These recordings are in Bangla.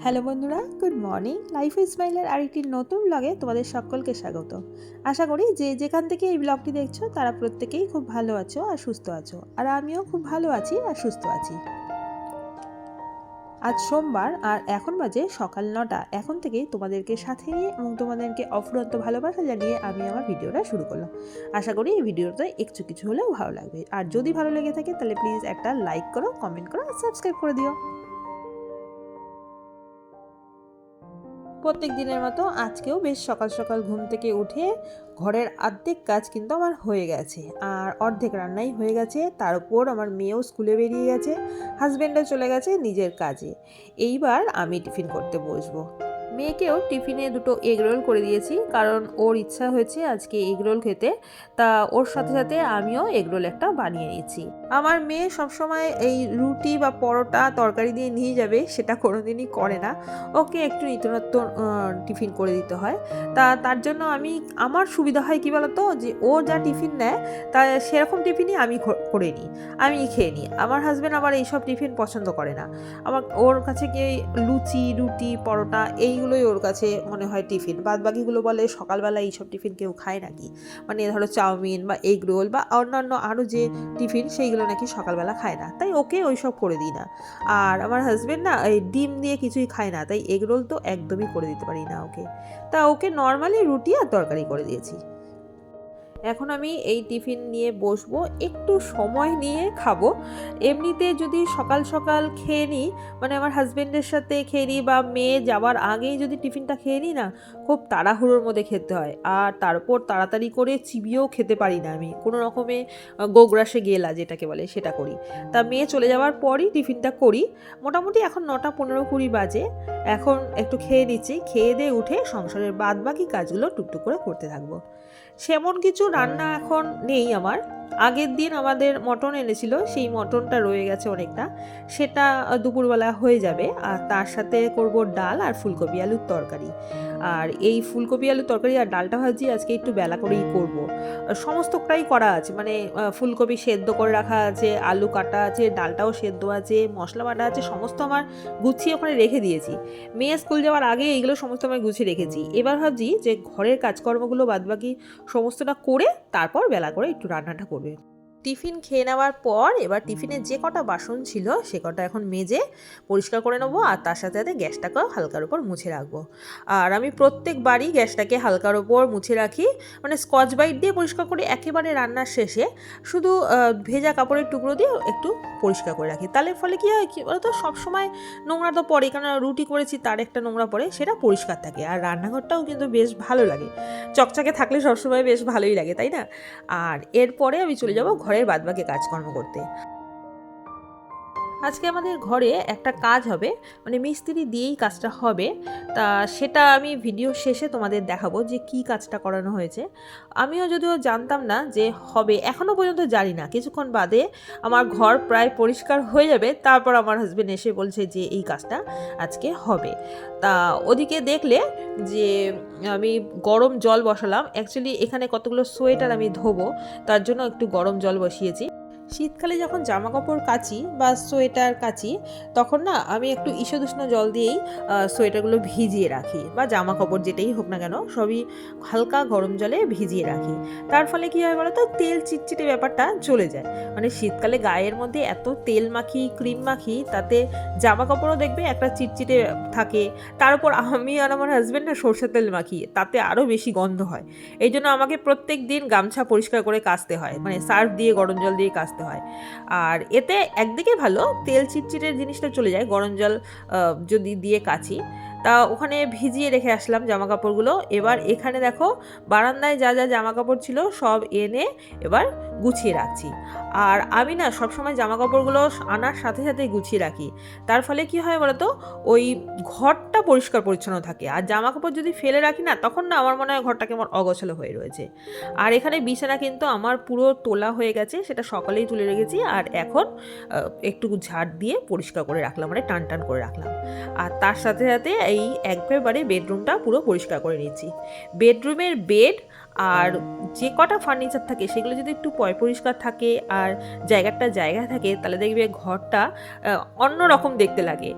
হ্যালো বন্ধুরা, গুড মর্নিং। লাইফ স্মাইলের আরেকটি নতুন ব্লগে তোমাদের সকলকে স্বাগত। আশা করি যে যেখান থেকে এই ব্লগটি দেখছো তারা প্রত্যেকেই খুব ভালো আছো আর সুস্থ আছো, আর আমিও খুব ভালো আছি আর সুস্থ আছি। আজ সোমবার আর এখন বাজে সকাল 9টা। এখন থেকেই তোমাদেরকে সাথে নিয়ে এবং তোমাদেরকে অফুরন্ত ভালোবাসা জানিয়ে আমি আমার ভিডিওটা শুরু করলাম। আশা করি এই ভিডিওটা একটু কিছু হলেও ভালো লাগবে, আর যদি ভালো লেগে থাকে তাহলে প্লিজ একটা লাইক করো, কমেন্ট করো আর সাবস্ক্রাইব করে দিও। প্রত্যেক দিনের মতো আজকেও বেশ সকাল সকাল ঘুম থেকে উঠে ঘরের অর্ধেক কাজ কিন্তু আমার হয়ে গেছে, আর অর্ধেক রান্নাই হয়ে গেছে। তার উপর আমার মেয়েও স্কুলে বেরিয়ে গেছে, হাজব্যান্ডও চলে গেছে নিজের কাজে। এইবার আমি টিফিন করতে বসবো। মেয়েকেও টিফিনে দুটো এগ রোল করে দিয়েছি, কারণ ওর ইচ্ছা হয়েছে আজকে এগ রোল খেতে। তা ওর সাথে সাথে আমিও এগ রোল একটা বানিয়ে নিয়েছি। আমার মেয়ে সবসময় এই রুটি বা পরোটা তরকারি দিয়ে নিয়ে যাবে সেটা কোনোদিনই করে না। ওকে একটু নিত্যনত্ব টিফিন করে দিতে হয়। তার জন্য আমার সুবিধা হয় কি বলতো, যে ও যা টিফিন নেয় তা সেরকম টিফিনই আমি করে নিই, আমি খেয়ে নিই। আমার হাজব্যান্ড আবার এইসব টিফিন পছন্দ করে না। ওর কাছে কি লুচি, রুটি, পরোটা এইগুলোই ওর কাছে মনে হয় টিফিন। বাদ বাকিগুলো বলে সকালবেলা এইসব টিফিন কেউ খায় নাকি, মানে ধরো চাউমিন বা এগ রোল বা অন্যান্য আরও যে টিফিন সেইগুলো নাকি সকালবেলা খায় না, তাই ওকে ওইসব করে দিই না। আর আমার হাজব্যান্ড না এই ডিম দিয়ে কিছুই খায় না, তাই এগ রোল তো একদমই করে দিতে পারি না ওকে। তা ওকে নর্মালি রুটি আর তরকারি করে দিয়েছি। এখন আমি এই টিফিন নিয়ে বসবো, একটু সময় নিয়ে খাবো। এমনিতে যদি সকাল সকাল খেয়ে নিই, মানে আমার হাজব্যান্ডের সাথে খেয়ে নিই বা মেয়ে যাওয়ার আগেই যদি টিফিনটা খেয়ে নিই না, খুব তাড়াহুড়োর মধ্যে খেতে হয়। আর তারপর তাড়াতাড়ি করে চিবিয়েও খেতে পারি না, আমি কোনো রকমে গোগ্রাসে গেলা যেটাকে বলে সেটা করি। তা মেয়ে চলে যাওয়ার পরই টিফিনটা করি। মোটামুটি এখন 9টা 15-20 বাজে। এখন একটু খেয়ে নিচ্ছি, খেয়ে দিয়ে উঠে সংসারের বাদ বাকি কাজগুলো টুকটুক করে করতে থাকবো। সেমন কিছু রান্না এখন নেই আমার। আগের দিন আমাদের মটন এনেছিল, সেই মটনটা রয়ে গেছে অনেকটা, সেটা দুপুরবেলা হয়ে যাবে। আর তার সাথে করব ডাল আর ফুলকপি আলুর তরকারি। আর এই ফুলকপি আলুর তরকারি আর ডালটা ভাজি আজকে একটু বেলা করেই করব। সমস্তটাই করা আছে, মানে ফুলকপি সেদ্ধ করে রাখা আছে, আলু কাটা আছে, ডালটাও সেদ্ধ আছে, মশলা বাটা আছে, সমস্ত আমার গুছিয়ে ওখানে রেখে দিয়েছি। মেয়ে স্কুল যাওয়ার আগে এইগুলো সমস্ত আমি গুছিয়ে রেখেছি। এবার ভাবছি যে ঘরের কাজকর্মগুলো বাদবাকি সমস্তটা করে তারপর বেলা করে একটু রান্নাটা করবে। টিফিন খেয়ে নেওয়ার পর এবার টিফিনে যে কটা বাসন ছিল সে কটা এখন মেজে পরিষ্কার করে নেবো, আর তার সাথে সাথে গ্যাসটাকেও হালকার উপর মুছে রাখবো। আর আমি প্রত্যেকবারই গ্যাসটাকে হালকার উপর মুছে রাখি, মানে স্কচ ব্রাইট দিয়ে পরিষ্কার করে একেবারে রান্নার শেষে শুধু ভেজা কাপড়ের টুকরো দিয়ে একটু পরিষ্কার করে রাখি। তাহলে ফলে কী হয় কি বলতো, সবসময় নোংরা তো পড়ে, কারণ রুটি করেছি তার একটা নোংরা পড়ে, সেটা পরিষ্কার থাকে। আর রান্নাঘরটাও কিন্তু বেশ ভালো লাগে, চকচকে থাকলে সবসময় বেশ ভালোই লাগে, তাই না? আর এরপরে আমি চলে যাব ঘরের বাদবাকি কাজকর্ম করতে। আজকে আমাদের ঘরে একটা কাজ হবে, মানে মিস্ত্রি দিয়েই কাজটা হবে। তা সেটা আমি ভিডিও শেষে তোমাদের দেখাবো যে কি কাজটা করানো হয়েছে। আমিও যদিও জানতাম না যে হবে, এখনও পর্যন্ত জানি না। কিছুক্ষণ বাদে আমার ঘর প্রায় পরিষ্কার হয়ে যাবে, তারপর আমার হাজবেন্ড এসে বলছে যে এই কাজটা আজকে হবে। তা ওদিকে দেখলে যে আমি গরম জল বসালাম। অ্যাকচুয়ালি এখানে কতগুলো সোয়েটার আমি ধোবো, তার জন্য একটু গরম জল বসিয়েছি। শীতকালে যখন জামা কাপড় কাচি বা সোয়েটার কাচি, তখন না আমি একটু ঈষদুষ্ণ জল দিয়েই সোয়েটারগুলো ভিজিয়ে রাখি, বা জামা কাপড় যেটাই হোক না কেন সবই হালকা গরম জলে ভিজিয়ে রাখি। তার ফলে কী হয় বলো তো, তেল চিটচিটে ব্যাপারটা চলে যায়। মানে শীতকালে গায়ের মধ্যে এত তেল মাখি, ক্রিম মাখি, তাতে জামা কাপড়ও দেখবে একটা চিটচিটে থাকে। তার উপর আমি আর আমার হাজব্যান্ড না সরষের তেল মাখি, তাতে আরও বেশি গন্ধ হয়। এই জন্য আমাকে প্রত্যেক দিন গামছা পরিষ্কার করে কাচতে হয়, মানে সার্ফ দিয়ে গরম জল দিয়ে কাচতে হয়। আর এতে একদিকে ভালো, তেল চিটচিটের জিনিসটা চলে যায় গরম জল যদি দিয়ে কাচি। তা ওখানে ভিজিয়ে রেখে আসলাম জামা কাপড়গুলো। এবার এখানে দেখো বারান্দায় যা যা জামা কাপড় ছিল সব এনে এবার গুছিয়ে রাখছি। আর আমি না সবসময় জামা কাপড়গুলো আনার সাথে সাথেই গুছিয়ে রাখি। তার ফলে কি হয় বলতো, ওই ঘরটা পরিষ্কার পরিচ্ছন্ন থাকে। আর জামা কাপড় যদি ফেলে রাখি না, তখন না আমার মনে হয় ঘরটা কেমন অগোছালো হয়ে রয়েছে। আর এখানে বিছানা কিন্তু আমার পুরো তোলা হয়ে গেছে, সেটা সকালেই তুলে রেখেছি। আর এখন একটু ঝাড় দিয়ে পরিষ্কার করে রাখলাম, মানে টান টান করে রাখলাম। আর তার সাথে সাথে এই একবারে বেডরুমটা পুরো পরিষ্কার করে নিচ্ছি। বেডরুমের বেড আর যে কটা ফার্নিচার থাকে সেগুলো যদি একটু পরিষ্কার থাকে আর জায়গায় থাকে, তাহলে দেখবে ঘরটা অন্য রকম দেখতে লাগে।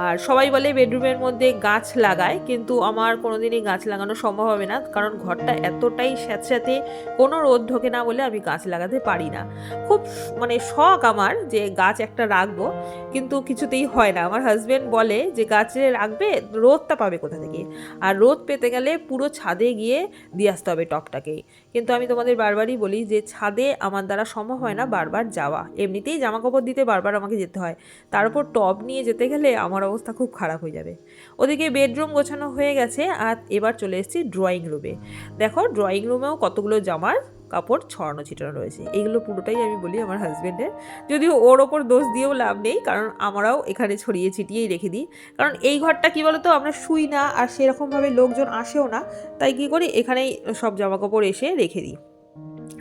আর সবাই বলে বেডরুমের মধ্যে গাছ লাগায়, কিন্তু আমার কোনোদিনই গাছ লাগানো সম্ভব হবে না, কারণ ঘরটা এতটাই স্যাঁতস্যাঁতে, কোনো রোদ ঢোকে না বলে আমি গাছ লাগাতে পারি না। খুব মানে শখ আমার যে গাছ একটা রাখবো, কিন্তু কিছুতেই হয় না। আমার হাজব্যান্ড বলে যে গাছে রাখবে, রোদটা পাবে কোথা থেকে, আর রোদ পেতে গেলে পুরো ছাদে গিয়ে দিয়ে আসতে হবে টবটাকে। কিন্তু আমি তোমাদের বারবারই বলি যে ছাদে আমার দ্বারা সম্ভব হয় না বারবার যাওয়া, এমনিতেই জামা কাপড় দিতে বারবার আমাকে যেতে হয়, তার উপর টব নিয়ে যেতে গেলে আমার অবস্থা খুব খারাপ হয়ে যাবে। ওদিকে বেডরুম গোছানো হয়ে গেছে, আর এবার চলে এসেছি ড্রয়িং রুমে। দেখো ড্রয়িং রুমেও কতগুলো জামার কাপড় ছড়ানো ছিটানো রয়েছে। এইগুলো পুরোটাই আমি বলি আমার হাজব্যান্ডের, যদিও ওর ওপর দোষ দিয়েও লাভ নেই, কারণ আমরাও এখানে ছড়িয়ে ছিটিয়েই রেখে দিই। কারণ এই ঘরটা কী বলতো, আমরা শুই না আর সেরকমভাবে লোকজন আসেও না, তাই কী করি এখানেই সব জামা কাপড় এসে রেখে দিই।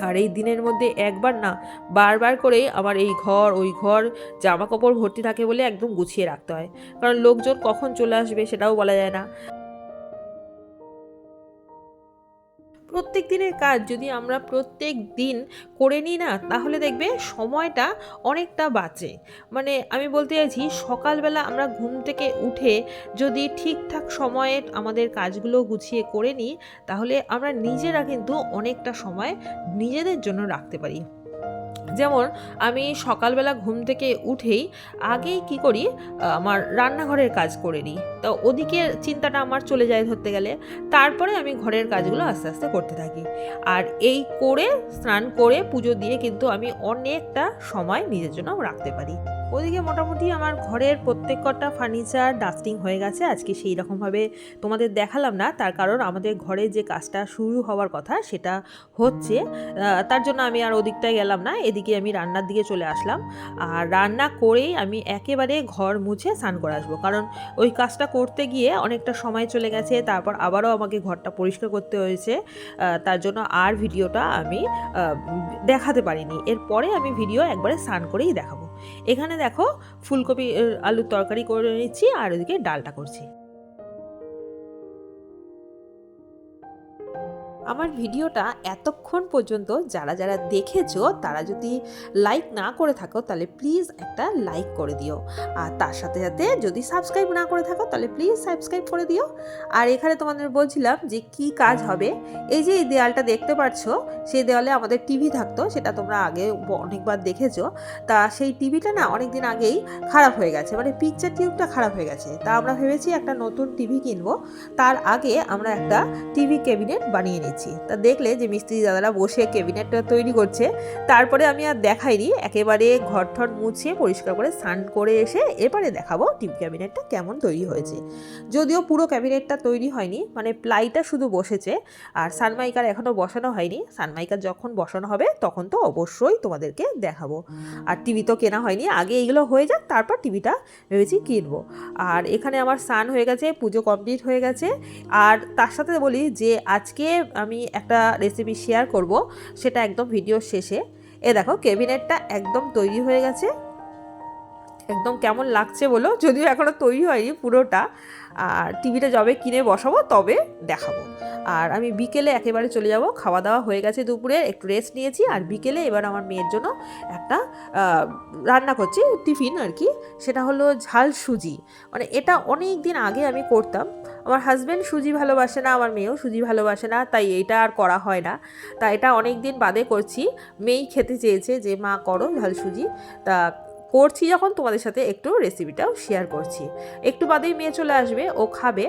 আর এই দিনের মধ্যে একবার না বারবার করে আমার এই ঘর ওই ঘর জামা কাপড় ভর্তি থাকে বলে একদম গুছিয়ে রাখতে হয়, কারণ লোকজন কখন চলে আসবে সেটাও বলা যায় না। প্রত্যেক দিনের কাজ যদি আমরা প্রত্যেক দিন করে নিই না, তাহলে দেখবে সময়টা অনেকটা বাঁচে। মানে আমি বলতে চাইছি, সকালবেলা আমরা ঘুম থেকে উঠে যদি ঠিকঠাক সময়ে আমাদের কাজগুলো গুছিয়ে করে নিই, তাহলে আমরা নিজেরা কিন্তু অনেকটা সময় নিজেদের জন্য রাখতে পারি। যেমন আমি সকালবেলা ঘুম থেকে উঠেই আগেই কি করি, আমার রান্নাঘরের কাজ করে নিই, তো ওদিকে চিন্তাটা আমার চলে যায় ধরতে গেলে। তারপরে আমি ঘরের কাজগুলো আস্তে আস্তে করতে থাকি, আর এই করে স্নান করে পুজো দিয়ে কিন্তু আমি অনেকটা সময় নিজের জন্য রাখতে পারি। ওদিকে মোটামুটি আমার ঘরের প্রত্যেক কটা ফার্নিচার ডাস্টিং হয়ে গেছে। আজকে সেই রকমভাবে তোমাদের দেখালাম না, তার কারণ আমাদের ঘরে যে কাজটা শুরু হওয়ার কথা সেটা হচ্ছে, তার জন্য আমি আর ওদিকটায় গেলাম না, এদিকে আমি রান্নার দিকে চলে আসলাম। আর রান্না করেই আমি একেবারে ঘর মুছে স্নান করে আসবো, কারণ ওই কাজটা করতে গিয়ে অনেকটা সময় চলে গেছে, তারপর আবারও আমাকে ঘরটা পরিষ্কার করতে হয়েছে, তার জন্য আর ভিডিওটা আমি দেখাতে পারিনি। এরপরে আমি ভিডিও একবারে স্নান করেই দেখাবো। এখানে দেখো ফুলকপি আলুর তরকারি করে নিচ্ছি, আর ওদিকে ডালটা করছি। আমার ভিডিওটা এতক্ষণ পর্যন্ত যারা যারা দেখেছো, তারা যদি লাইক না করে থাকো তাহলে প্লিজ একটা লাইক করে দিও, আর তার সাথে সাথে যদি সাবস্ক্রাইব না করে থাকো তাহলে প্লিজ সাবস্ক্রাইব করে দিও। আর এখানে তোমাদের বলছিলাম যে কি কাজ হবে, এই যে এই দেওয়ালটা দেখতে পাচ্ছ, সেই দেওয়ালে আমাদের টিভি থাকতো, সেটা তোমরা আগে অনেকবার দেখেছো। তা সেই টিভিটা না অনেক দিন আগেই খারাপ হয়ে গেছে, মানে পিকচার টিউবটা খারাপ হয়ে গেছে। তা আমরা ভেবেছি একটা নতুন টিভি কিনবো, তার আগে আমরা একটা টিভি ক্যাবিনেট বানিয়ে নিই। তা দেখলে যে মিস্ত্রি দাদারা বসে ক্যাবিনেটটা তৈরি করছে। তারপরে আমি আর দেখাইনি, একেবারে ঘর ঠর মুছে পরিষ্কার করে স্নান করে এসে এবারে দেখাবো টিভি ক্যাবিনেটটা কেমন তৈরি হয়েছে। যদিও পুরো ক্যাবিনেটটা তৈরি হয়নি, মানে প্লাইটা শুধু বসেছে, আর সানমাইকার এখনও বসানো হয়নি। সানমাইকার যখন বসানো হবে তখন তো অবশ্যই তোমাদেরকে দেখাবো। আর টিভি তো কেনা হয়নি, আগে এইগুলো হয়ে যাক তারপর টিভিটা ভেবেছি কিনবো। আর এখানে আমার স্নান হয়ে গেছে, পুজো কমপ্লিট হয়ে গেছে। আর তার সাথে বলি যে আজকে আমি একটা রেসিপি শেয়ার করব, সেটা একদম ভিডিও শেষে। এ দেখো ক্যাবিনেটটা একদম তৈরি হয়ে গেছে, একদম কেমন লাগছে বলো, যদিও এখনও তৈরি হয়নি পুরোটা। আর টিভিটা যবে কিনে বসাবো তবে দেখাবো। আর আমি বিকেলে একেবারে চলে যাব, খাওয়া দাওয়া হয়ে গেছে, দুপুরে একটু রেস্ট নিয়েছি, আর বিকেলে এবার আমার মেয়ের জন্য একটা রান্না করছি, টিফিন আর কি। সেটা হলো ঝাল সুজি। মানে এটা অনেক দিন আগে আমি করতাম, আমার হাজব্যান্ড সুজি ভালোবাসে না, আমার মেয়েও সুজি ভালোবাসে না, তাই এটা আর করা হয় না। তা এটা অনেক দিন বাদে করছি, মেয়েই খেতে চেয়েছে যে মা করো ঝাল সুজি। তা করছি যখন তোমাদের সাথে একটু রেসিপিটাও শেয়ার করছি। একটু বাদেই মেয়ে চলে আসবে, ও খাবে।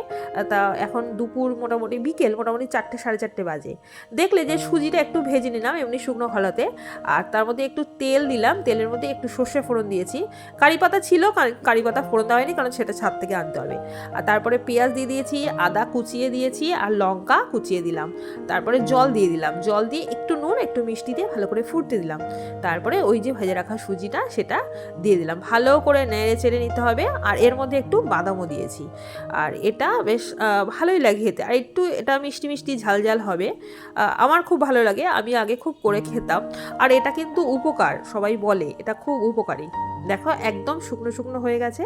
তা এখন দুপুর মোটামুটি বিকেল মোটামুটি 4টে সাড়ে 4টে বাজে। দেখলে যে সুজিটা একটু ভেজে নিলাম এমনি শুকনো খোলাতে, আর তার মধ্যে একটু তেল দিলাম, তেলের মধ্যে একটু সর্ষে ফোড়ন দিয়েছি। কারি পাতা ছিল, কারি পাতা ফোড়ন দেওয়া হয়নি কারণ সেটা ছাদ থেকে আনতে হবে। আর তারপরে পেঁয়াজ দিয়ে দিয়েছি, আদা কুচিয়ে দিয়েছি, আর লঙ্কা কুচিয়ে দিলাম। তারপরে জল দিয়ে দিলাম, জল দিয়ে একটু নুন একটু মিষ্টি দিয়ে ভালো করে ফুটতে দিলাম। তারপরে ওই যে ভেজে রাখা সুজিটা সেটা দিয়ে দিলাম, ভালো করে নেড়ে চেড়ে নিতে হবে। আর এর মধ্যে একটু বাদামও দিয়েছি, আর এটা বেশ ভালোই লাগে খেতে। আর একটু এটা মিষ্টি মিষ্টি ঝাল ঝাল হবে, আমার খুব ভালো লাগে, আমি আগে খুব করে খেতাম। আর এটা কিন্তু উপকার, সবাই বলে এটা খুব উপকারী। দেখো একদম শুকনো শুকনো হয়ে গেছে।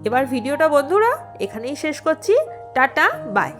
এবার ভিডিওটা বন্ধুরা এখানেই শেষ করছি, টাটা বাই।